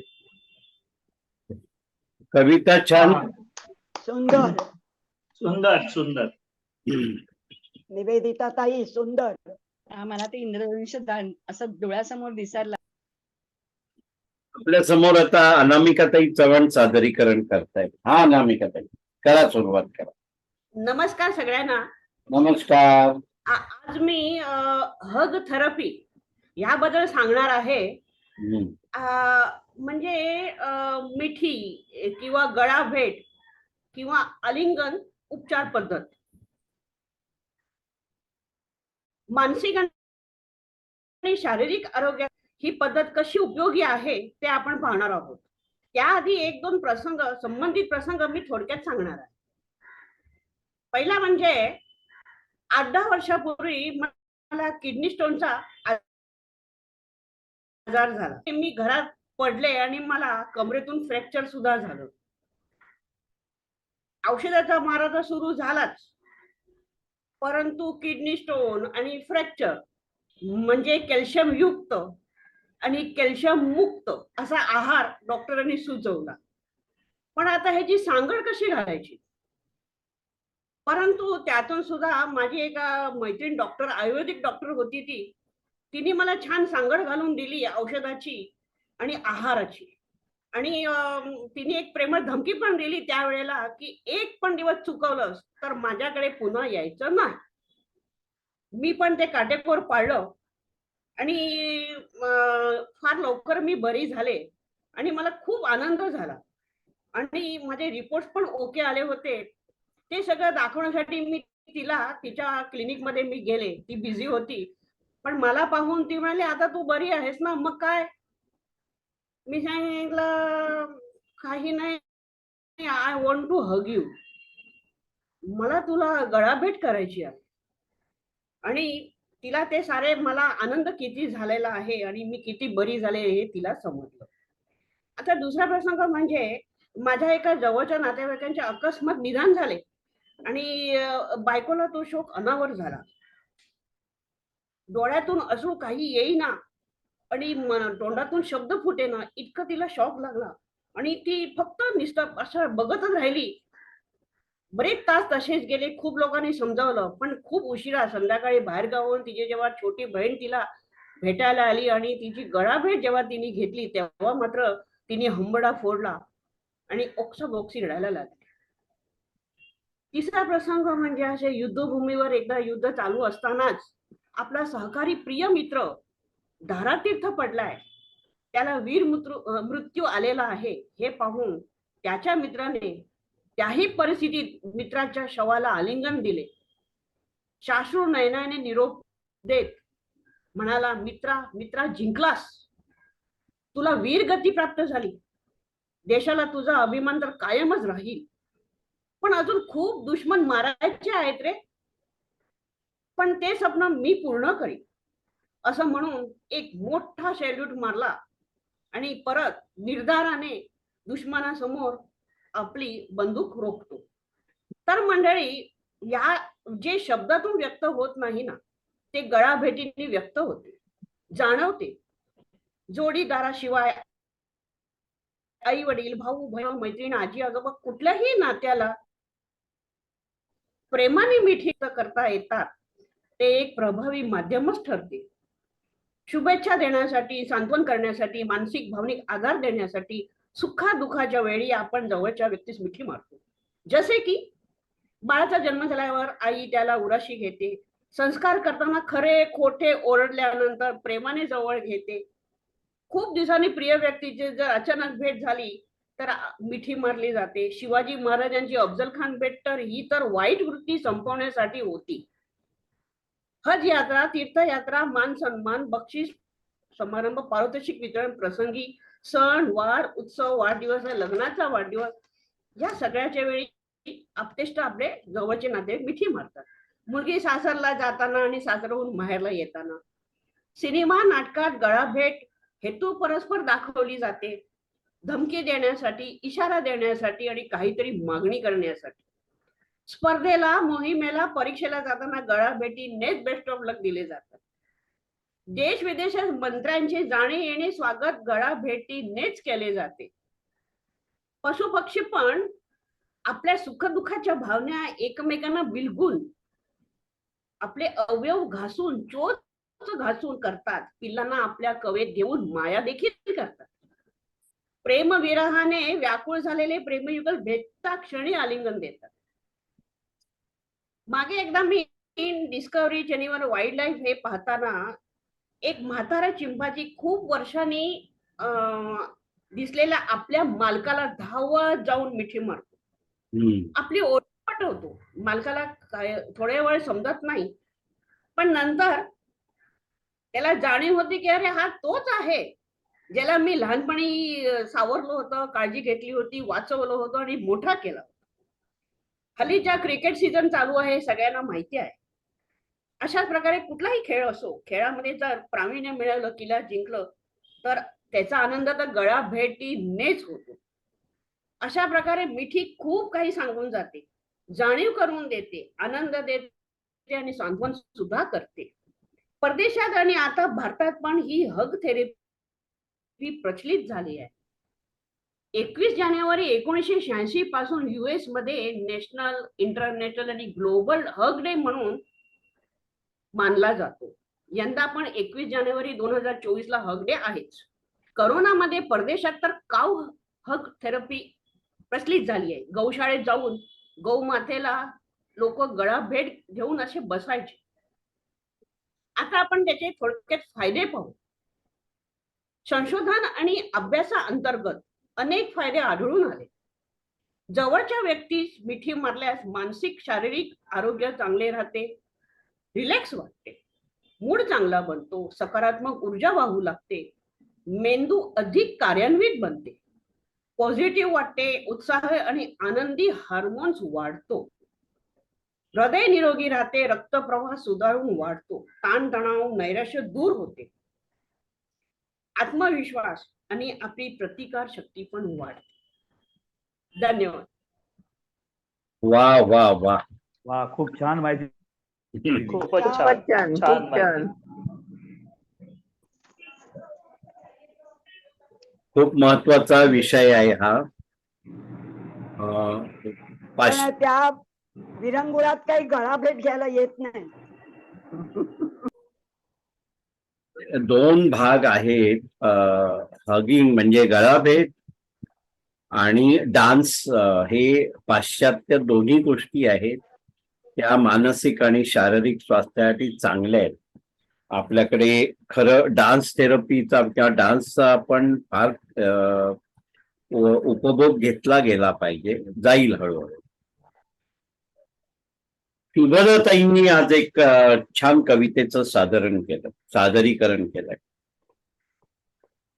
कविता छान. सुंदर. सुंदर सुंदर. निवेदिता ताई सुंदर. मला ते इंद्रधनुष्य असं डोळ्यासमोर दिसायला. आपल्या समोर आता अनामिकाताई चव्हाण सादरीकरण करतायत. हा अनामिकाताई, करा, सुरुवात करा. नमस्कार सगळ्यांना. नमस्कार. आज मी हग थेरपी याबद्दल सांगणार आहे. म्हणजे मिठी किंवा गळा भेट किंवा आलिंगन उपचार पद्धत, मानसिक आणि शारीरिक आरोग्य ही पद्धत कशी उपयोगी आहे ते आपण पाहणार आहोत. त्याआधी 1-2 प्रसंग, संबंधित प्रसंग मी थोडक्यात सांगणार आहे. पहिला म्हणजे 8-10 वर्षापूर्वी मला किडनी स्टोनचा आजार झाला. मी घरात पडले आणि मला कमरेतून फ्रॅक्चर सुद्धा झालं. औषधाचा मारा तर सुरू झालाच, परंतु किडनी स्टोन आणि फ्रॅक्चर म्हणजे कॅल्शियम युक्त आणि कॅल्शियम मुक्त असा आहार डॉक्टरांनी सुचवला. पण आता ह्याची सांगड कशी घालायची? परंतु त्यातून सुद्धा माझी एक मैत्रीण डॉक्टर, आयुर्वेदिक डॉक्टर होती, तिने मला छान सांगड घालून दिली औषधाची आणि आहाराची. आणि तिने एक प्रेमळ धमकी पण दिली त्यावेळेला की एक पण दिवस चुकवलंस तर माझ्याकडे पुन्हा यायचं नाही. मी पण ते काटेकोर पाळलं आणि फार लवकर मी बरी झाले आणि मला खूप आनंद झाला. आणि माझे रिपोर्ट पण ओके आले होते. ते सगळं दाखवण्यासाठी मी तिच्या क्लिनिक मध्ये मी गेले. ती बिझी होती, पण मला पाहून ती म्हणाली, आता तू बरी आहेस ना, मग काय? मी सांगितलं, काही नाही, I want to hug you. मला तुला गळाभेट करायची आहे. आणि तिला ते सारे मला आनंद किती झालेला आहे आणि मी किती बरी झाले हे तिला समजलं. आता दुसरा प्रसंग म्हणजे माझ्या एका जवळच्या नातेवाईकांचे अकस्मात निधन झाले आणि बायकोला तो शोक अनावर झाला. डोळ्यातून अश्रू काही येईना आणि तोंडातून शब्द फुटेना, इतकं तिला शॉक लागला आणि ती फक्त नुसतं असं बघतच राहिली. बरेच तास तसेच गेले. खूप लोकांनी समजावलं, पण खूप उशिरा संध्याकाळी बाहेर गावून तिची जेव्हा छोटी बहीण तिला भेटायला आली आणि तिची गळाभेट जेव्हा तिने घेतली, तेव्हा मात्र तिने हंबडा फोडला आणि ओक्साबोक्सी रडायला लागली. तिसरा प्रसंग म्हणजे असे युद्धभूमीवर एकदा युद्ध चालू असतानाच आपला सहकारी प्रिय मित्र धारातीर्थ पडलाय, त्याला वीर मृत्यू आलेला आहे हे पाहून त्याच्या मित्राने त्याही परिस्थितीत मित्राच्या शवाला आलिंगन दिले. शाश्रू नयनाने निरोप देत म्हणाला, मित्रा जिंकलास, तुला वीर गती प्राप्त झाली, देशाला तुझा अभिमान तर कायमच राहील, पण अजून खूप दुश्मन मारायचे आहेत रे, पण ते स्वप्न मी पूर्ण करीन. असं म्हणून एक मोठा सॅल्यूट मारला आणि परत निर्धाराने दुश्मनासमोर आपली बंदूक रोखतो. तर मंडळी, या जे शब्दातून व्यक्त होत नाही ना, ते गळाभेटीने व्यक्त होते, जाणवते. जोडीदाराशिवाय आई वडील, भाऊ बहीण, मैत्रीण, आजी आजोबा कुठल्याही नात्याला प्रेमाने मिठी करता येतात, ते एक प्रभावी माध्यमच ठरते. शुभेच्छा देण्यासाठी, सांत्वन करण्यासाठी, मानसिक भावनिक आधार देण्यासाठी सुखादुःखाच्या वेळी आपण जवळच्या व्यक्तीस मिठी मारतो. जसे की बाळाचा जन्म झाल्यावर आई त्याला उराशी घेते, संस्कार करताना खरे खोटे ओरडल्यानंतर प्रेमाने जवळ घेते. खूप दिवसांनी प्रिय व्यक्तीची जर अचानक भेट झाली तर मिठी मारली जाते. शिवाजी महाराजांची अफजल खान भेट तर ही तर वाईट वृत्ती संपवण्यासाठी होती. हज यात्रा, तीर्थयात्रा, मान सन्मान, बक्षीस समारंभ, पारितोषिक वितरण प्रसंगी, सण वार, उत्सव, वाढदिवस, लग्नाचा वाढदिवस, या सगळ्याच्या वेळी आपतेष्ट आपले जवळचे नातेवाईक मिठी मारतात. मुलगी सासरला जाताना आणि सासरहून माहेरला येताना. सिनेमा नाटकात गळाभेट हेतू परस्पर दाखवली जाते. धमकी देण्यासाठी, इशारा देण्यासाठी आणि काहीतरी मागणी करण्यासाठी. स्पर्धेला, मोहिमेला, परीक्षेला जाताना गळाभेटीनेच बेस्ट ऑफ लक दिले जातात. देश विदेशात मंत्र्यांचे जाणे येणे स्वागत गळाभेटीनेच केले जाते. पशु पक्षी पण आपल्या सुखदुःखाच्या भावना एकमेकांना बिलगून आपले अवयव घासून, चोच घासून करतात. पिल्लांना आपल्या कवेत घेऊन माया देखील करतात. प्रेमविरहाने व्याकुळ झालेले प्रेमयुगल भेटता क्षणी आलिंगन देतात. मागे एकदा मी डिस्कव्हरी चॅनेलवर वाईल्ड लाईफ हे पाहताना एक म्हातारा चिंपांझी खूप वर्षांनी दिसलेल्या आपल्या मालकाला धावत जाऊन मिठी मारतो. आपली ओळख पटवतो. मालकाला थोड्या वेळ समजत नाही, पण नंतर त्याला जाणीव होती की अरे हा तोच आहे ज्याला मी लहानपणी सावरलं होतं, काळजी घेतली होती, वाचवलं होतं आणि मोठा केला. हल्लीच्या क्रिकेट सीझन चालू आहे, सगळ्यांना माहिती आहे. अशाच प्रकारे कुठलाही खेळ असो, खेळामध्ये जर प्रावीण्य मिळवलं, किल्ला जिंकलं, तर त्याचा आनंद तर गळाभेटीनेच होतो. अशा प्रकारे मिठी खूप काही सांगून जाते, जाणीव करून देते, आनंद देते आणि सांत्वन सुद्धा करते. परदेशात आणि आता भारतात पण ही हग थेरपी प्रचलित झाली आहे. 21 जानेवारी 1986 पासून US मध्ये नॅशनल, इंटरनॅशनल आणि ग्लोबल हग डे म्हणून मानला जातो. यंदा पण 21 जानेवारी 2024 ला हग डे आहेच. करोनामध्ये परदेशात तर काव हग थेरपी प्रचलित झाली आहे. गौशाळेत जाऊन गौमातेला लोक गळाभेट घेऊन असे बसायचे. आता आपण त्याचे थोडक्यात फायदे पाहू. संशोधन आणि अभ्यासाअंतर्गत अनेक फायदे आढळून आले. जवळच्या व्यक्तीस मिठी मारल्यास मानसिक, शारीरिक आरोग्य चांगले राहते, रिलॅक्स वाटते, मूड चांगला बनतो, सकारात्मक ऊर्जा वाहू लागते, मेंदू अधिक कार्यान्वित बनते, पॉझिटिव्ह वाटते, उत्साह आणि आनंदी हार्मोन्स वाढतो, हृदय निरोगी राहते, रक्तप्रवाह सुधारून वाढतो, ताणतणाव, नैराश्य दूर होते, आत्मविश्वास आणि आपली प्रतिकार शक्ती पण वाढते. धन्यवाद. वा वा वा, वा, खूप छान माहिती. खूपच खूपच छान, छान, छान खूप माहिती. छान. खूप महत्वाचा विषय आहे हा. पण त्या विरंगुळात काही गळाभेट घ्यायला येत नाही. दोन भाग आहेत. हगिंग म्हणजे गळाभेट आणि डान्स, हे पाश्चात्य दोन्ही गोष्टी आहेत. त्या मानसिक आणि शारीरिक स्वास्थ्यासाठी चांगल्या आहेत. आपल्याकडे खरं डान्स थेरपीचा किंवा डान्सचा पण फार उपभोग घेतला गेला पाहिजे, जाईल हळूहळू. शुभदाताईंनी आज एक छान कवितेचं सादरीकरण केलंय.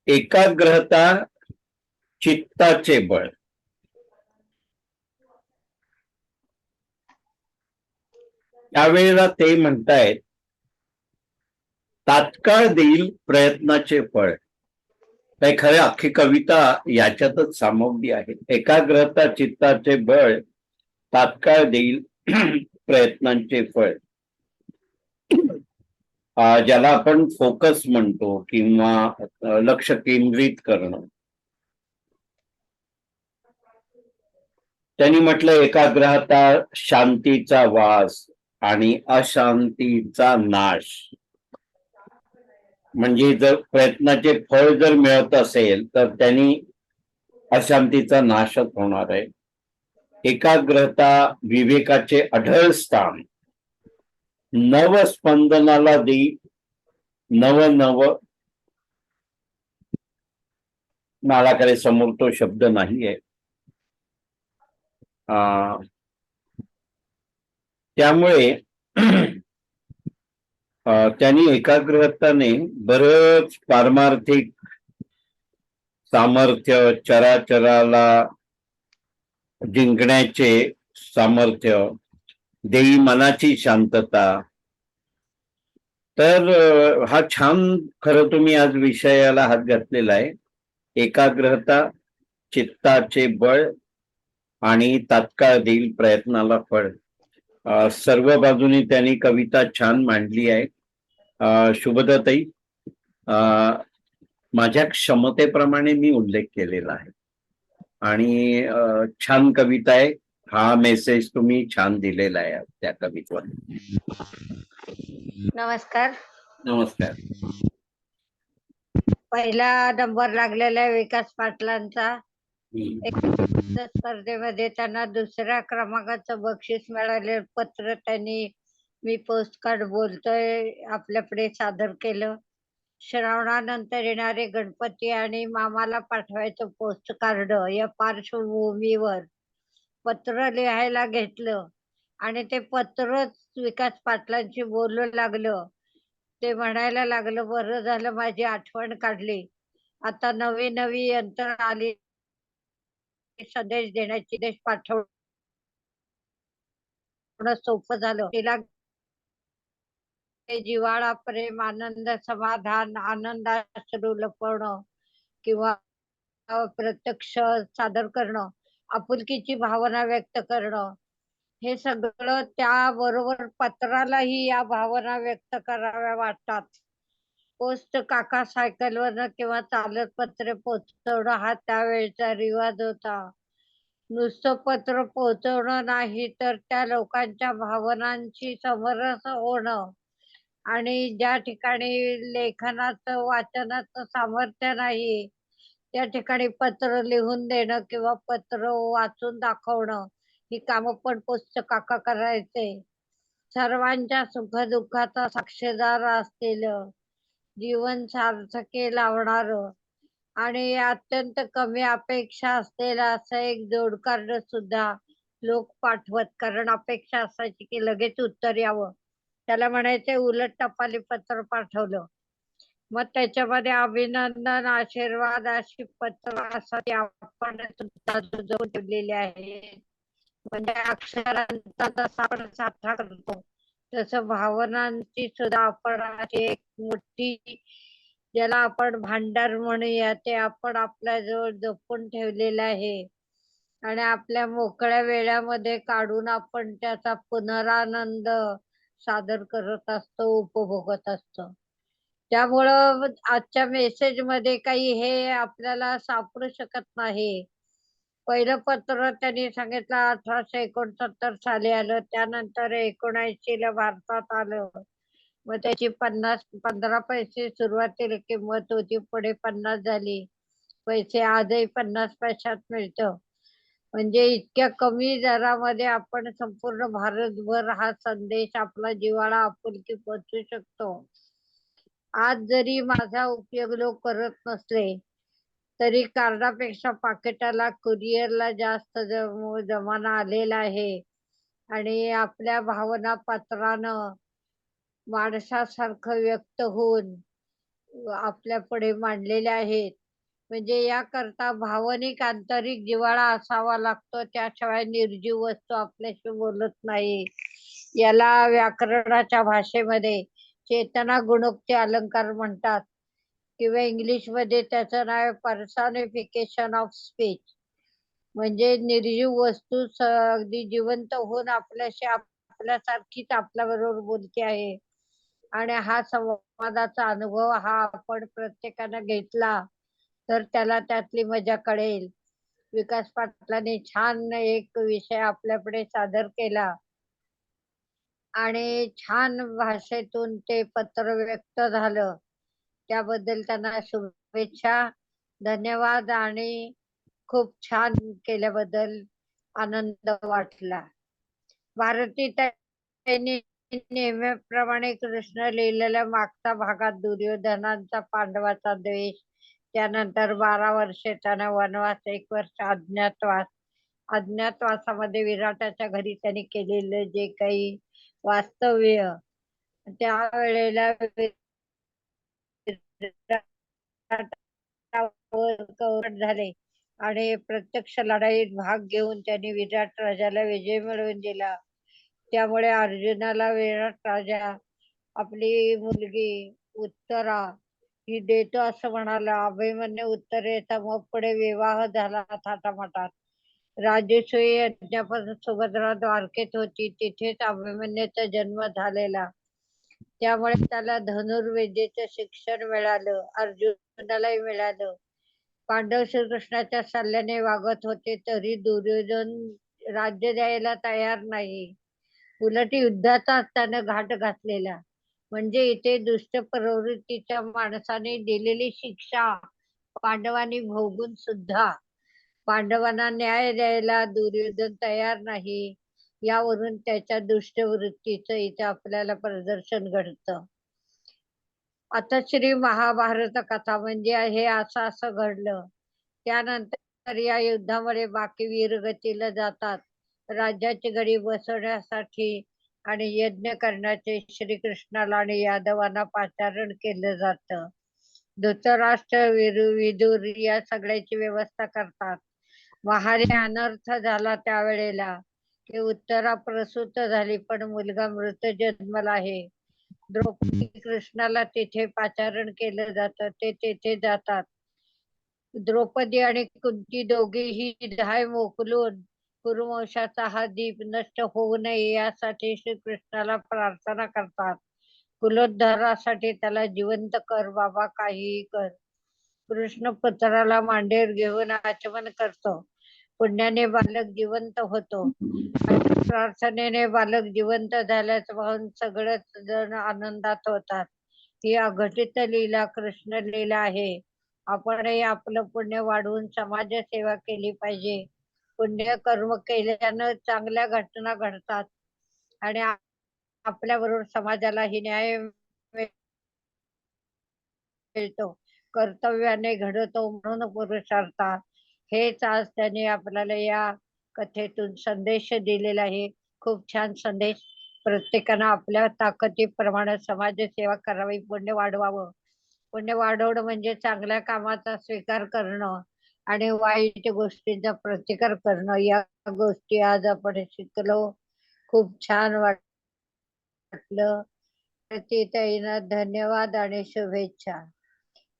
एकाग्रता चित्ताचे बळ. त्यावेळेला ते म्हणतायत, तात्काळ देईल प्रयत्नाचे फळ. काही खरे अख्खी कविता याच्यातच सामावली आहे. एकाग्रता चित्ताचे बळ, तात्काळ देईल प्रयत्नांचे फळ. ज्याला आपण फोकस म्हणतो किंवा लक्ष केंद्रित करणं. त्यांनी म्हटलं, एकाग्रता शांतीचा वास आणि अशांतीचा नाश. म्हणजे जर प्रयत्नाचे फळ जर मिळत असेल तर त्यांनी अशांतीचा नाशच होणार आहे. एकाग्रता विवेकाचे अढळ स्थान, नवस्पंदनाला देई नव नव. माझ्याकडे समोर तो शब्द नाहीये. त्यामुळे त्यांनी एकाग्रताने बरंच पारमार्थिक सामर्थ्य, चराचराला जिंकण्याचे सामर्थ्य, देई मनाची शांतता. तर हा छान खरं तुम्ही आज विषयाला हात घातलेला आहे. एकाग्रता, चित्ताचे बळ आणि तात्काळ देईल प्रयत्नाला फळ. सर्व बाजूनी त्यांनी कविता छान मांडली आहे. शुभदाताई, माझ्या क्षमतेप्रमाणे मी उल्लेख केलेला आहे आणि छान कविता आहे. हा मेसेज तुम्ही छान दिलेला आहे त्या कवितेवर. नमस्कार. नमस्कार. पहिला नंबर लागलेला आहे विकास पाटलांचा. हम्म. स्पर्धेमध्ये त्यांना दुसऱ्या क्रमांकाचं बक्षीस मिळाले. पत्र त्यांनी मी पोस्टकार्ड बोलतोय आपल्यापुढे सादर केलं. श्रावणानंतर येणारे गणपती आणि मामाला पाठवायचं पोस्टकार्ड या पार्श्वभूमीवर पत्र लिहायला घेतलं आणि ते पत्रच विकास पाटलांशी बोलू लागलं. ते म्हणायला लागलं, बरं झालं माझी आठवण काढली. आता नवी नवी यंत्रणा आली, संदेश देण्याची, देश पाठवणं सोपं झालं. तिला जिव्हाळा, प्रेम, आनंद, समाधान, आनंदाश्रू लपवणं किंवा प्रत्यक्ष सादर करणं, आपुलकीची भावना व्यक्त करणं, हे सगळं त्याबरोबर पत्रालाही या भावना व्यक्त कराव्या वाटतात. पोस्ट काका सायकलवरनं किंवा चालत पत्र पोहोचवणं हा त्यावेळचा रिवाज होता. नुसतं पत्र पोहोचवणं नाही तर त्या लोकांच्या भावनांशी समरस होणं आणि ज्या ठिकाणी लेखनाचं वाचनाचं सामर्थ्य नाही त्या ठिकाणी पत्र लिहून देणं किंवा पत्र वाचून दाखवणं ही कामं पण पोस्ट काका करायचे. सर्वांच्या सुखदुःखाचा साक्षीदार असलेलं, जीवन सार्थकी लावणारं आणि अत्यंत कमी अपेक्षा असलेलं असं एक जोडकार्ड सुद्धा लोक पाठवत. कारण अपेक्षा असायची की लगेच उत्तर यावं. त्याला म्हणायचे उलट टपाली पत्र पाठवलं. मग त्याच्यामध्ये अभिनंदन, आशीर्वाद अशी पत्र असं आपण सुद्धा सजवून ठेवलेली आहेत. म्हणजे अक्षरांचा जसा आपण साठा करतो तसं भावनांची सुद्धा आपण अशी एक मोठी, ज्याला आपण भांडार म्हणूया, ते आपण आपल्या जवळ जपून ठेवलेलं आहे आणि आपल्या मोकळ्या वेळामध्ये काढून आपण त्याचा पुनरानंद सादर करत असतो, उपभोगत असतो. त्यामुळं आजच्या मेसेज मध्ये काही हे आपल्याला सापडू शकत नाही. पहिलं पत्र त्यांनी सांगितलं 1869 साली आलं. त्यानंतर 79 ला भारतात आलं. मग त्याची 15 पैसे सुरुवातीला किंमत होती, पुढे 50 झाली. पैसे आजही 50 पैशात मिळतं. म्हणजे इतक्या कमी दरामध्ये आपण संपूर्ण भारतभर हा संदेश, आपला जिव्हाळा, आपुलकी पोहोचू शकतो. आज जरी माझा उपयोग लोक करत नसले तरी कार्डापेक्षा पाकिटाला, कुरिअरला जास्त जमाना आलेला आहे आणि आपल्या भावना पत्रानं माणसासारखं व्यक्त होऊन आपल्या पुढे मांडलेल्या आहेत. म्हणजे याकरता भावनिक आंतरिक जिव्हाळा असावा लागतो, त्याशिवाय निर्जीव वस्तू आपल्याशी बोलत नाही. याला व्याकरणाच्या भाषेमध्ये चेतना गुणोक्ती अलंकार म्हणतात किंवा इंग्लिश मध्ये त्याचं नाव पर्सॉनिफिकेशन ऑफ स्पीच. म्हणजे निर्जीव वस्तू अगदी जिवंत होऊन आपल्याशी आपल्यासारखीच आपल्या बरोबर बोलते आहे आणि हा संवादाचा अनुभव हा आपण प्रत्येकानं घेतला तर त्याला त्यातली मजा कळेल. विकास पाटलांनी छान एक विषय आपल्यापुढे सादर केला आणि छान भाषेतून ते पत्र व्यक्त झालं. त्याबद्दल त्यांना शुभेच्छा, धन्यवाद आणि खूप छान केल्याबद्दल आनंद वाटला. भारती त्यांनी नेहमीप्रमाणे कृष्ण लिहिलेल्या मागच्या भागात दुर्योधनांचा पांडवाचा द्वेष, त्यानंतर 12 वर्षे त्यानं वनवास, 1 वर्ष अज्ञातवास. अज्ञातवासामध्ये विराटाच्या घरी त्यांनी केलेलं जे काही वास्तव्य, त्यावेळेला कौरव झाले आणि प्रत्यक्ष लढाईत भाग घेऊन त्यांनी विराट राजाला विजय मिळवून दिला. त्यामुळे अर्जुनाला विराट राजा आपली मुलगी उत्तरा ही देतो असं म्हणाला. अभिमन्यू उत्तरेचा मग पुढे विवाह झाला थाटामाटात. राजसूय यज्ञापासून सुभद्रा द्वारकेत होती, तिथेच अभिमन्यूचा जन्म झालेला. त्यामुळे त्याला धनुर्विद्येचं शिक्षण मिळालं, अर्जुनालाही मिळालं. पांडव श्रीकृष्णाच्या सल्ल्याने वागत होते तरी दुर्योधन राज्य द्यायला तयार नाही. उलट युद्धाचा त्यानं घाट घातलेला. म्हणजे इथे दुष्ट प्रवृत्तीच्या माणसाने दिलेली शिक्षा पांडवांनी भोगून सुद्धा पांडवांना न्याय द्यायला दुर्योधन तयार नाही. यावरून त्याच्या दुष्ट वृत्तीचं इथे आपल्याला प्रदर्शन घडतं. आता श्री महाभारत कथा म्हणजे हे असं असं घडलं. त्यानंतर या युद्धामध्ये बाकी वीरगतीला जातात. राज्याची गडी बसवण्यासाठी आणि यज्ञ करण्याचे श्रीकृष्णाला आणि यादवांना पाचारण केलं जातं. धृतराष्ट्र विदुर या सगळ्याची व्यवस्था करतात. महारी अनर्थ झाला त्यावेळेला की उत्तरा प्रसूत झाली पण मुलगा मृत जन्मला आहे. द्रौपदी कृष्णाला तिथे पाचारण केलं जातं. ते तिथे जातात. द्रौपदी आणि कुंती दोघेही धाय मोकलून कुरुवंशाचा हा दीप नष्ट होऊ नये यासाठी श्रीकृष्णाला प्रार्थना करतात. कुलोद्धारासाठी त्याला जिवंत कर बाबा, काहीही कर. कृष्ण पुत्राला मांडीवर घेऊन आचमन करतो. पुण्याने बालक जिवंत होतो. प्रार्थनेने बालक जिवंत झाल्याचं पाहून सगळेच जण आनंदात होतात. ही अघटित लीला कृष्ण लीला आहे. आपणही आपलं पुण्य वाढवून समाज सेवा केली पाहिजे. पुण्य कर्म केल्यानं चांगल्या घटना घडतात आणि आपल्या बरोबर समाजालाही न्याय मिळतो. कर्तव्याने घडतो म्हणून पुरुषार्थ. हेच आज त्यांनी आपल्याला या कथेतून संदेश दिलेला आहे. खूप छान संदेश. प्रत्येकानं आपल्या ताकदीप्रमाणे समाजसेवा करावी, पुण्य वाढवावं. पुण्य वाढवणं म्हणजे चांगल्या कामाचा स्वीकार करणं आणि वाईट गोष्टींचा प्रतिकार करणं. या गोष्टी आज आपण शिकलो. खूप छान वाटलं. ताईंना धन्यवाद आणि शुभेच्छा.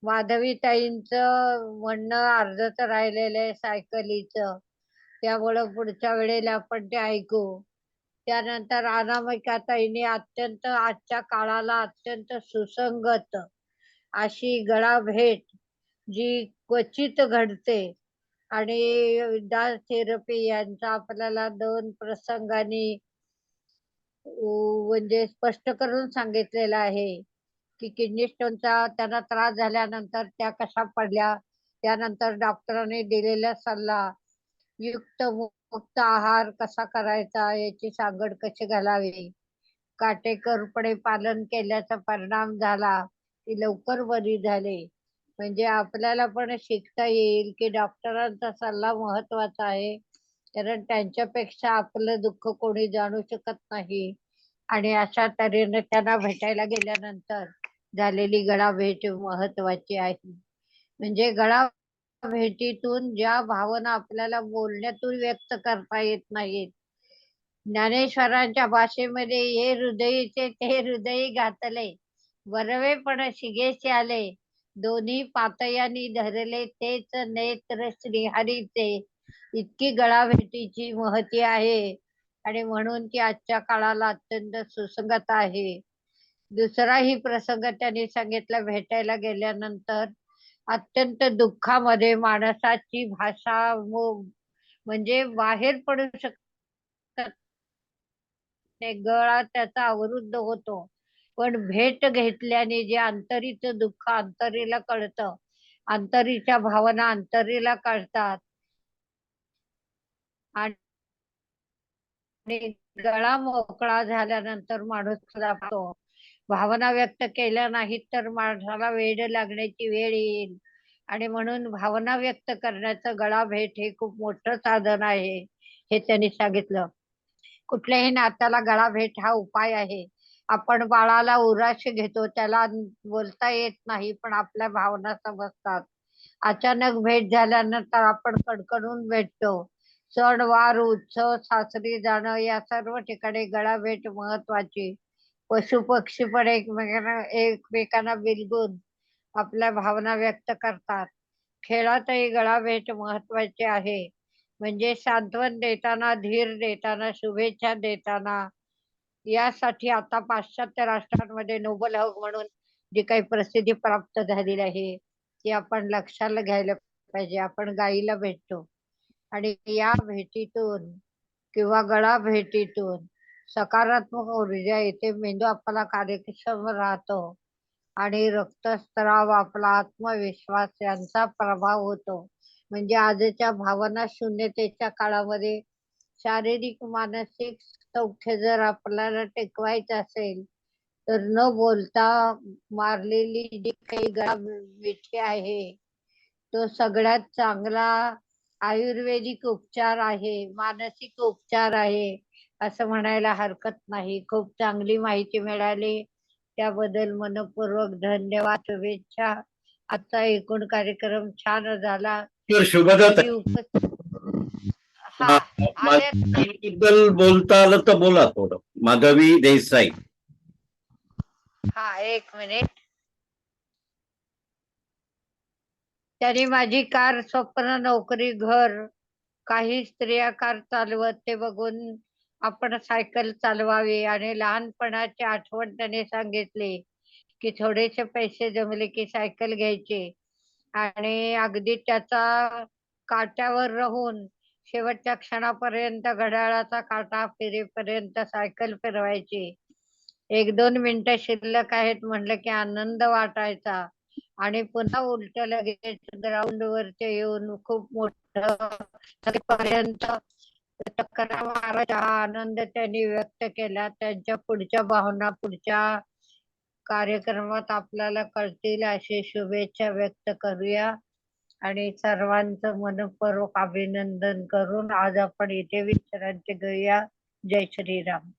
माधवीताईंचं म्हणणं अर्धच राहिलेलं आहे सायकलीचं. त्यामुळं पुढच्या वेळेला आपण ते ऐकू. त्यानंतर अनामिकाताईंनी अत्यंत आजच्या काळाला अत्यंत सुसंगत अशी गळाभेट जी क्वचित घडते आणि डान्स थेरपी यांचा आपल्याला 2 प्रसंगांनी म्हणजे स्पष्ट करून सांगितलेलं आहे की किडनी स्टोनचा त्यांना त्रास झाल्यानंतर त्या कशा पडल्या. त्यानंतर डॉक्टरांनी दिलेला सल्ला, युक्त मुक्त आहार कसा करायचा, याची सांगड कशी घालावी, काटेकोरपणे पालन केल्याचा परिणाम झाला. ती लवकर बरी झाली. म्हणजे आपल्याला पण शिकता येईल की डॉक्टरांचा सल्ला महत्वाचा आहे. कारण त्यांच्यापेक्षा आपलं दुःख कोणी जाणू शकत नाही. आणि अशा तऱ्हेने त्यांना भेटायला गेल्यानंतर झालेली गळाभेट महत्वाची आहे. म्हणजे गळाभेटीतून ज्या भावना आपल्याला बोलण्यातून व्यक्त करता येत नाहीत, ज्ञानेश्वरांच्या भाषेमध्ये हे हृदयीचे ते हृदयी घातले, वरवे पण शिगेचे आले, दोन्ही पातयांनी धरले तेच नेत्र श्रीहरीचे. इतकी गळाभेटीची महती आहे आणि म्हणून ती आजच्या काळाला अत्यंत सुसंगत आहे. दुसराही प्रसंग त्यांनी सांगितला. भेटायला गेल्यानंतर अत्यंत दुःखामध्ये माणसाची भाषा म्हणजे बाहेर पडू शकत नाही, गळा त्याचा अवरुद्ध होतो. पण भेट घेतल्याने जे अंतरीच दुःख अंतरीला कळतं, अंतरीच्या भावना अंतरीला कळतात आणि गळा मोकळा झाल्यानंतर माणूस जातो. भावना व्यक्त केल्या नाहीत तर माणसाला वेड लागण्याची वेळ येईल. आणि म्हणून भावना व्यक्त करण्याचं गळाभेट हे खूप मोठं साधन आहे, हे त्यांनी सांगितलं. कुठल्याही नात्याला गळाभेट हा उपाय आहे. आपण बाळाला उराशी घेतो, त्याला बोलता येत नाही पण आपल्या भावना समजतात. अचानक भेट झाल्यानंतर आपण कडकडून भेटतो. सण वार उत्सव सासरी जाणं या सर्व ठिकाणी गळा भेट महत्वाची. पशु पक्षी पण एकमेकांना बिलगून आपल्या भावना व्यक्त करतात. खेळातही गळा भेट महत्वाची आहे. म्हणजे सांत्वन देताना, धीर देताना, शुभेच्छा देताना. यासाठी आता पाश्चात्य राष्ट्रांमध्ये नोबल हक म्हणून जी काही प्रसिद्धी प्राप्त झालेली आहे ती आपण लक्षाला घ्यायला पाहिजे. आपण गायीला भेटतो आणि या भेटीतून किंवा गळा भेटीतून सकारात्मक ऊर्जा येते. मेंदू आपला कार्यक्षम राहतो आणि रक्तस्त्राव, आपला आत्मविश्वास यांचा प्रभाव होतो. म्हणजे आजच्या भावना शून्यतेच्या काळामध्ये शारीरिक मानसिक सौख्य जर आपल्याला टिकवायचं असेल तर न बोलता मारलेली जी काही गळाभेटी आहे तो सगळ्यात चांगला आयुर्वेदिक उपचार आहे, मानसिक उपचार आहे असं म्हणायला हरकत नाही. खूप चांगली माहिती मिळाली, त्याबद्दल मनपूर्वक धन्यवाद, शुभेच्छा. आजचा एकूण कार्यक्रम छान झाला. शुभदत्त तुम्ही हा आले बद्दल बोलता आलं तर बोला थोडं. माधवी देसाई. हा, एक मिनिट. त्यांनी माझी कार, स्वप्न, नोकरी, घर, काही स्त्रिया कार चालवत ते बघून आपण सायकल चालवावी आणि लहानपणाची आठवण त्याने सांगितली की थोडेसे पैसे जमले की सायकल घ्यायची आणि अगदी त्याचा काट्यावर राहून शेवटच्या क्षणापर्यंत घड्याळाचा काटा फिरेपर्यंत सायकल फिरवायची. 1-2 मिनिटं शिल्लक आहेत म्हटलं की आनंद वाटायचा आणि पुन्हा उलट लगेच ग्राउंड वरती येऊन खूप मोठं पर्यंत चक्करा मारायचा हा आनंद त्यांनी व्यक्त केला. त्यांच्या पुढच्या भावना पुढच्या कार्यक्रमात आपल्याला कळतील अशी शुभेच्छा व्यक्त करूया आणि सर्वांचं मनपूर्वक अभिनंदन करून आज आपण इथे विश्रांती घेऊया. जय श्रीराम.